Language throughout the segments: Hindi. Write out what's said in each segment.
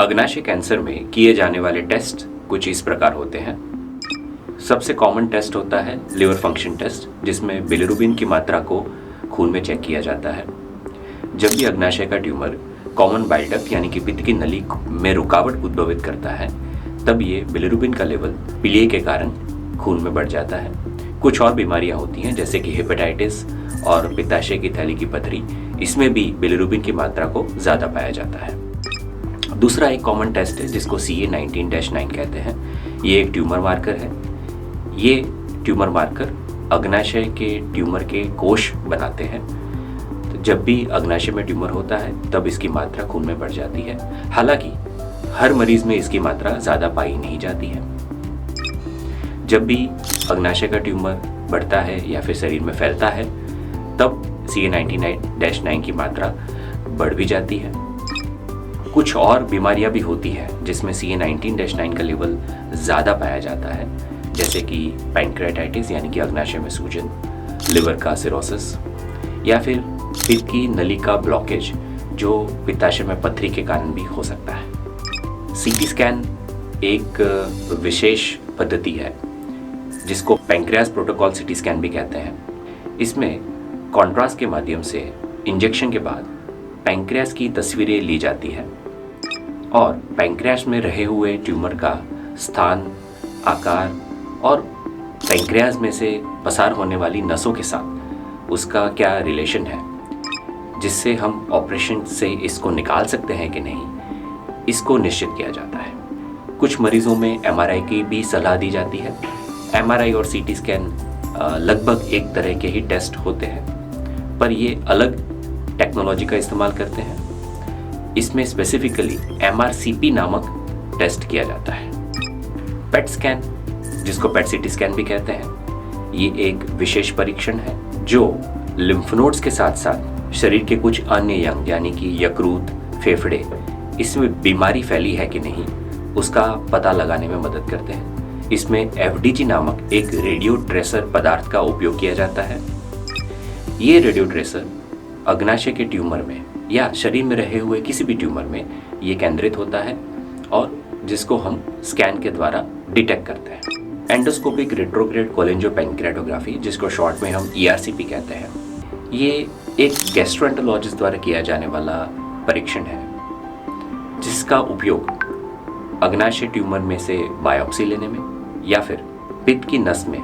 अग्नाशय कैंसर में किए जाने वाले टेस्ट कुछ इस प्रकार होते हैं। सबसे कॉमन टेस्ट होता है लिवर फंक्शन टेस्ट, जिसमें बिलिरुबिन की मात्रा को खून में चेक किया जाता है। जब भी अग्नाशय का ट्यूमर कॉमन बाइल डक्ट यानी कि पित्त की नली में रुकावट उद्भवित करता है, तब ये बिलिरुबिन का लेवल पीलिया के कारण खून में बढ़ जाता है। कुछ और बीमारियां होती हैं जैसे कि हेपेटाइटिस और पित्ताशय की थैली की पथरी, इसमें भी बिलिरुबिन की मात्रा को ज़्यादा पाया जाता है। दूसरा एक कॉमन टेस्ट है जिसको CA19-9 कहते हैं। ये एक ट्यूमर मार्कर है। ये ट्यूमर मार्कर अग्नाशय के ट्यूमर के कोष बनाते हैं। तो जब भी अग्नाशय में ट्यूमर होता है तब इसकी मात्रा खून में बढ़ जाती है। हालांकि हर मरीज में इसकी मात्रा ज़्यादा पाई नहीं जाती है। जब भी अग्नाशय का ट्यूमर बढ़ता है या फिर शरीर में फैलता है तब CA19-9 की मात्रा बढ़ भी जाती है। कुछ और बीमारियां भी होती हैं जिसमें CA19-9 का लेवल ज़्यादा पाया जाता है, जैसे कि पैंक्रेटाइटिस यानी कि अग्नाशय में सूजन, लिवर का सिरोसिस या फिर पित्त की नली का ब्लॉकेज जो पित्ताशय में पथरी के कारण भी हो सकता है। CT स्कैन एक विशेष पद्धति है जिसको पैंक्रियास प्रोटोकॉल CT स्कैन भी कहते हैं। इसमें कॉन्ट्रास्ट के माध्यम से इंजेक्शन के बाद पैंक्रियास की तस्वीरें ली जाती है और पैंक्रियास में रहे हुए ट्यूमर का स्थान, आकार और पैंक्रियास में से पसार होने वाली नसों के साथ उसका क्या रिलेशन है, जिससे हम ऑपरेशन से इसको निकाल सकते हैं कि नहीं, इसको निश्चित किया जाता है। कुछ मरीजों में MRI की भी सलाह दी जाती है। MRI और CT स्कैन लगभग एक तरह के ही टेस्ट होते हैं, पर ये अलग टेक्नोलॉजी का इस्तेमाल करते हैं। इसमें स्पेसिफिकली MRCP नामक टेस्ट किया जाता है। पेट स्कैन, जिसको पेट CT स्कैन भी कहते हैं, ये एक विशेष परीक्षण है जो लिम्फ नोड्स के साथ साथ शरीर के कुछ अन्य अंग यानी कि यकृत, फेफड़े, इसमें बीमारी फैली है कि नहीं उसका पता लगाने में मदद करते हैं। इसमें FDG नामक एक रेडियो ट्रेसर पदार्थ का उपयोग किया जाता है। ये रेडियो ट्रेसर अग्नाशय के ट्यूमर में या शरीर में रहे हुए किसी भी ट्यूमर में ये केंद्रित होता है और जिसको हम स्कैन के द्वारा डिटेक्ट करते हैं। एंडोस्कोपिक रेट्रोग्रेड कोलेंजोपैंक्रेटोग्राफी, जिसको शॉर्ट में हम ERCP कहते हैं, ये एक गैस्ट्रोएंटरोलॉजिस्ट द्वारा किया जाने वाला परीक्षण है जिसका उपयोग अग्नाशय ट्यूमर में से बायोप्सी लेने में या फिर पित्त की नस में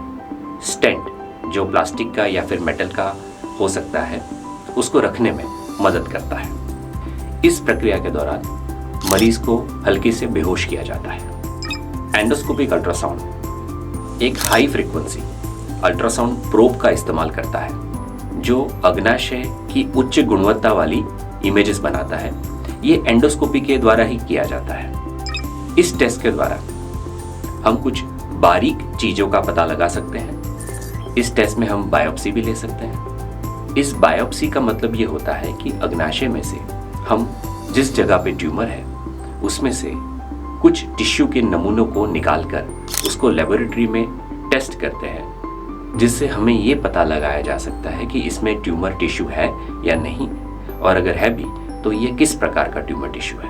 स्टेंट जो प्लास्टिक का या फिर मेटल का हो सकता है उसको रखने में मदद करता है। इस प्रक्रिया के दौरान मरीज को हल्के से बेहोश किया जाता है। एंडोस्कोपिक अल्ट्रासाउंड एक हाई फ्रीक्वेंसी अल्ट्रासाउंड प्रोब का इस्तेमाल करता है जो अग्नाशय की उच्च गुणवत्ता वाली इमेजेस बनाता है। ये एंडोस्कोपी के द्वारा ही किया जाता है। इस टेस्ट के द्वारा हम कुछ बारीक चीज़ों का पता लगा सकते हैं। इस टेस्ट में हम बायोप्सी भी ले सकते हैं। इस बायोप्सी का मतलब ये होता है कि अग्नाशय में से हम जिस जगह पे ट्यूमर है उसमें से कुछ टिश्यू के नमूनों को निकालकर उसको लेबोरेटरी में टेस्ट करते हैं, जिससे हमें ये पता लगाया जा सकता है कि इसमें ट्यूमर टिश्यू है या नहीं, और अगर है भी तो ये किस प्रकार का ट्यूमर टिश्यू है।